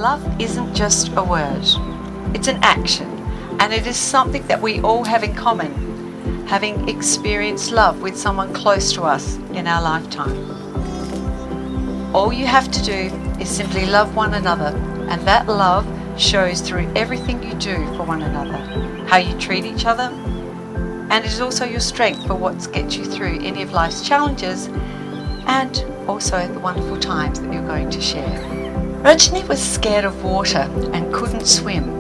Love isn't just a word, it's an action, and it is something that we all have in common, having experienced love with someone close to us in our lifetime. All you have to do is simply love one another, and that love shows through everything you do for one another, how you treat each other, and it is also your strength for what gets you through any of life's challenges and also the wonderful times that you're going to share. Rajni was scared of water and couldn't swim,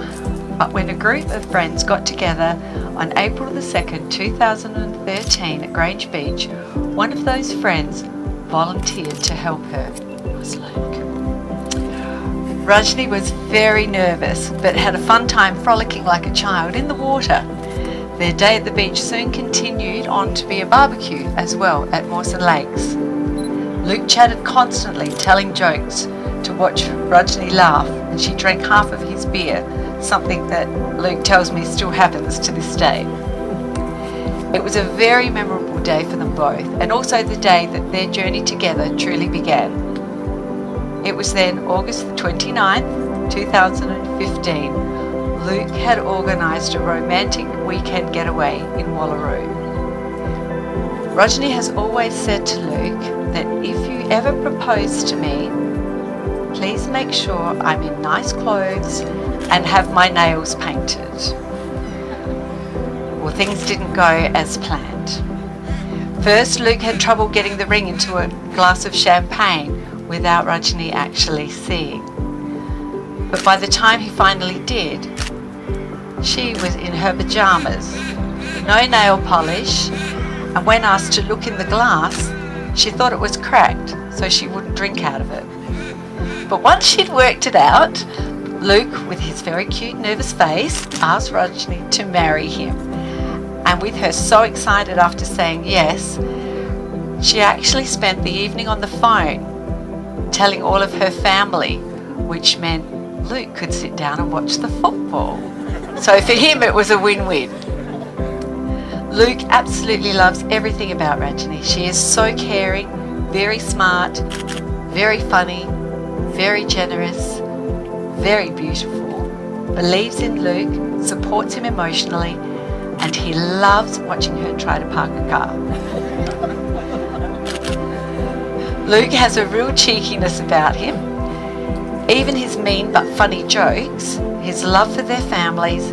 but when a group of friends got together on April the 2nd, 2013 at Grange Beach, one of those friends volunteered to help her. It was Luke. Rajni was very nervous but had a fun time frolicking like a child in the water. Their day at the beach soon continued on to be a barbecue as well at Mawson Lakes. Luke chatted constantly, telling jokes to watch Rajni laugh, and she drank half of his beer, something that Luke tells me still happens to this day. It was a very memorable day for them both, and also the day that their journey together truly began. It was then August the 29th, 2015. Luke had organised a romantic weekend getaway in Wallaroo. Rajni has always said to Luke that if you ever propose to me, please make sure I'm in nice clothes and have my nails painted. Well, things didn't go as planned. First, Luke had trouble getting the ring into a glass of champagne without Rajni actually seeing. But by the time he finally did, she was in her pyjamas, no nail polish, and when asked to look in the glass, she thought it was cracked, so she wouldn't drink out of it. But once she'd worked it out, Luke, with his very cute, nervous face, asked Rajni to marry him. And with her so excited after saying yes, she actually spent the evening on the phone telling all of her family, which meant Luke could sit down and watch the football. So for him it was a win-win. Luke absolutely loves everything about Rajni. She is so caring, very smart, very funny, very generous, very beautiful, believes in Luke, supports him emotionally, and he loves watching her try to park a car. Luke has a real cheekiness about him. Even his mean but funny jokes, his love for their families,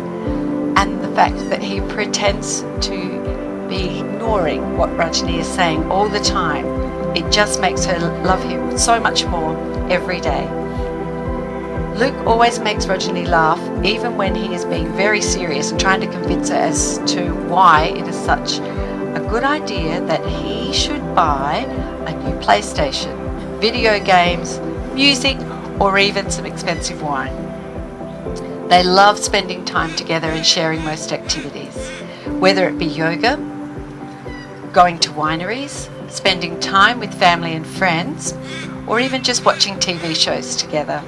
and the fact that he pretends to be ignoring what Rajni is saying all the time. It just makes her love him so much more every day. Luke always makes Rajni laugh, even when he is being very serious and trying to convince her as to why it is such a good idea that he should buy a new PlayStation, video games, music, or even some expensive wine. They love spending time together and sharing most activities, whether it be yoga, going to wineries, spending time with family and friends, or even just watching TV shows together.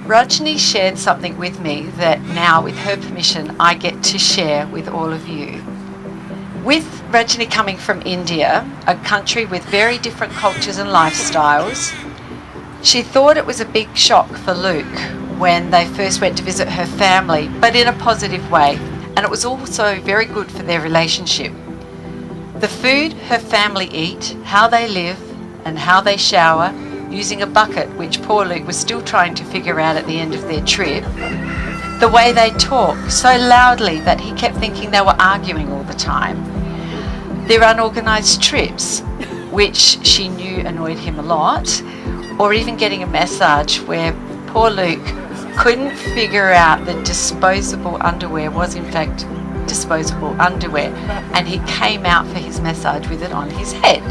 Rajni shared something with me that now, with her permission, I get to share with all of you. With Rajni coming from India, a country with very different cultures and lifestyles, she thought it was a big shock for Luke when they first went to visit her family, but in a positive way, and it was also very good for their relationship. The food her family eat, how they live, and how they shower, using a bucket, which poor Luke was still trying to figure out at the end of their trip. The way they talk so loudly that he kept thinking they were arguing all the time. Their unorganised trips, which she knew annoyed him a lot, or even getting a massage where poor Luke couldn't figure out that disposable underwear was in fact disposable underwear, and he came out for his massage with it on his head,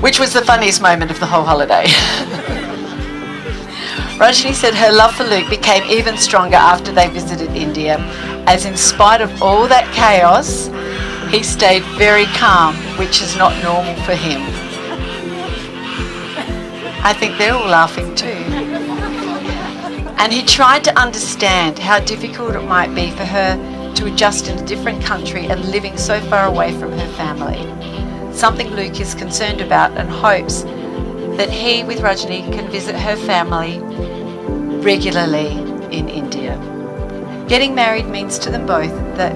which was the funniest moment of the whole holiday. Rajni said her love for Luke became even stronger after they visited India, as in spite of all that chaos, he stayed very calm, which is not normal for him. I think they're all laughing too. And he tried to understand how difficult it might be for her to adjust in a different country and living so far away from her family. Something Luke is concerned about and hopes that he, with Rajni, can visit her family regularly in India. Getting married means to them both that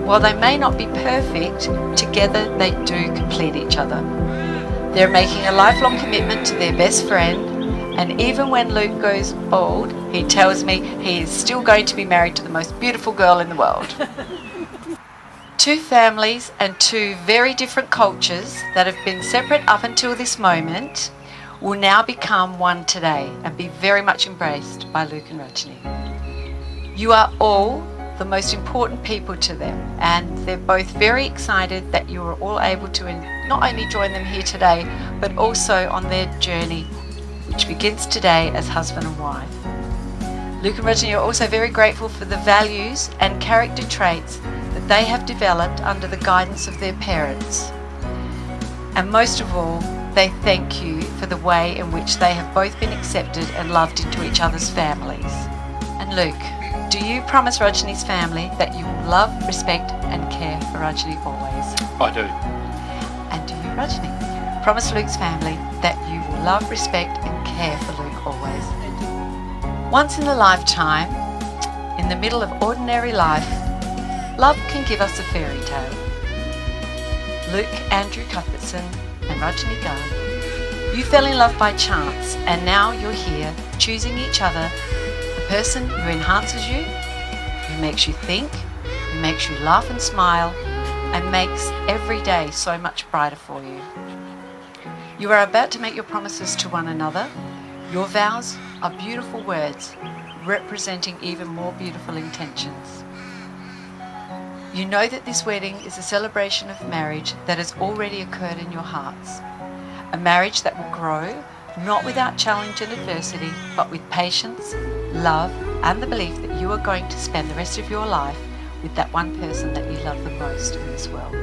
while they may not be perfect, together they do complete each other. They're making a lifelong commitment to their best friend, and even when Luke goes bald, he tells me he is still going to be married to the most beautiful girl in the world. Two families and two very different cultures that have been separate up until this moment will now become one today and be very much embraced by Luke and Rajni. You are all the most important people to them, and they're both very excited that you are all able to not only join them here today, but also on their journey, which begins today as husband and wife. Luke and Rajni are also very grateful for the values and character traits that they have developed under the guidance of their parents. And most of all, they thank you for the way in which they have both been accepted and loved into each other's families. And Luke, do you promise Rajni's family that you will love, respect and care for Rajni always? I do. And do you, Rajni, promise Luke's family that you will love, respect and care for Luke always? Once in a lifetime, in the middle of ordinary life, love can give us a fairy tale. Luke Andrew Cuthbertson and Rajni Garg, you fell in love by chance, and now you're here choosing each other, a person who enhances you, who makes you think, who makes you laugh and smile, and makes every day so much brighter for you. You are about to make your promises to one another. Your vows are beautiful words, representing even more beautiful intentions. You know that this wedding is a celebration of marriage that has already occurred in your hearts. A marriage that will grow, not without challenge and adversity, but with patience, love, and the belief that you are going to spend the rest of your life with that one person that you love the most in this world.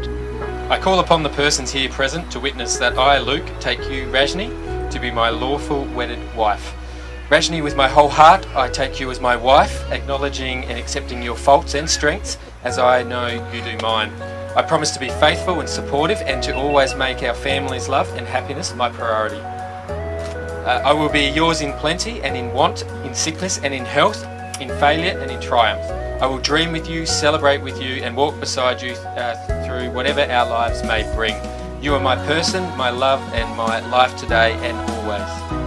I call upon the persons here present to witness that I, Luke, take you, Rajni, to be my lawful wedded wife. Rajni, with my whole heart, I take you as my wife, acknowledging and accepting your faults and strengths, as I know you do mine. I promise to be faithful and supportive and to always make our family's love and happiness my priority. I will be yours in plenty and in want, in sickness and in health, in failure and in triumph. I will dream with you, celebrate with you and walk beside you through whatever our lives may bring. You are my person, my love and my life today and always.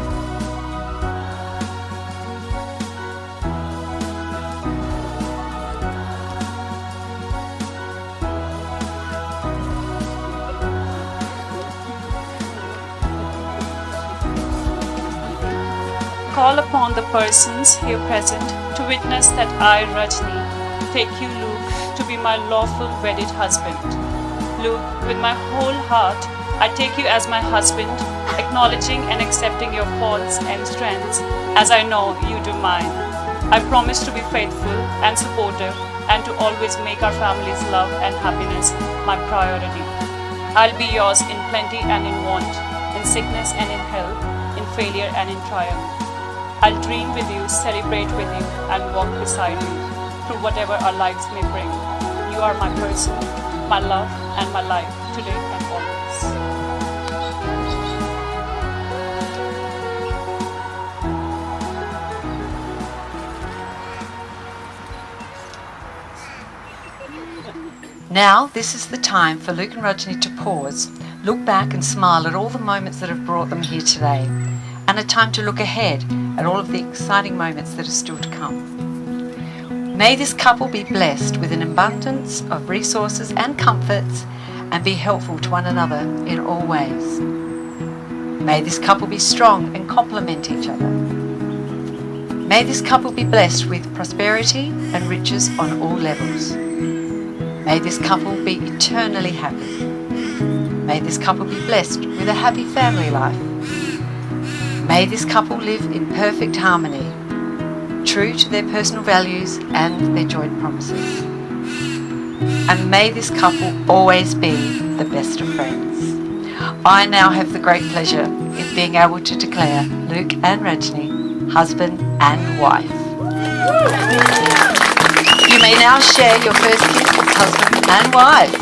Call upon the persons here present to witness that I, Rajni, take you, Luke, to be my lawful wedded husband. Luke, with my whole heart, I take you as my husband, acknowledging and accepting your faults and strengths, as I know you do mine. I promise to be faithful and supportive, and to always make our family's love and happiness my priority. I'll be yours in plenty and in want, in sickness and in health, in failure and in triumph. I'll dream with you, celebrate with you, and walk beside you through whatever our lives may bring. You are my person, my love, and my life, today and always. Now, this is the time for Luke and Rajni to pause, look back and smile at all the moments that have brought them here today, and a time to look ahead at all of the exciting moments that are still to come. May this couple be blessed with an abundance of resources and comforts and be helpful to one another in all ways. May this couple be strong and complement each other. May this couple be blessed with prosperity and riches on all levels. May this couple be eternally happy. May this couple be blessed with a happy family life. May this couple live in perfect harmony, true to their personal values and their joint promises. And may this couple always be the best of friends. I now have the great pleasure in being able to declare Luke and Rajni husband and wife. You may now share your first kiss as husband and wife.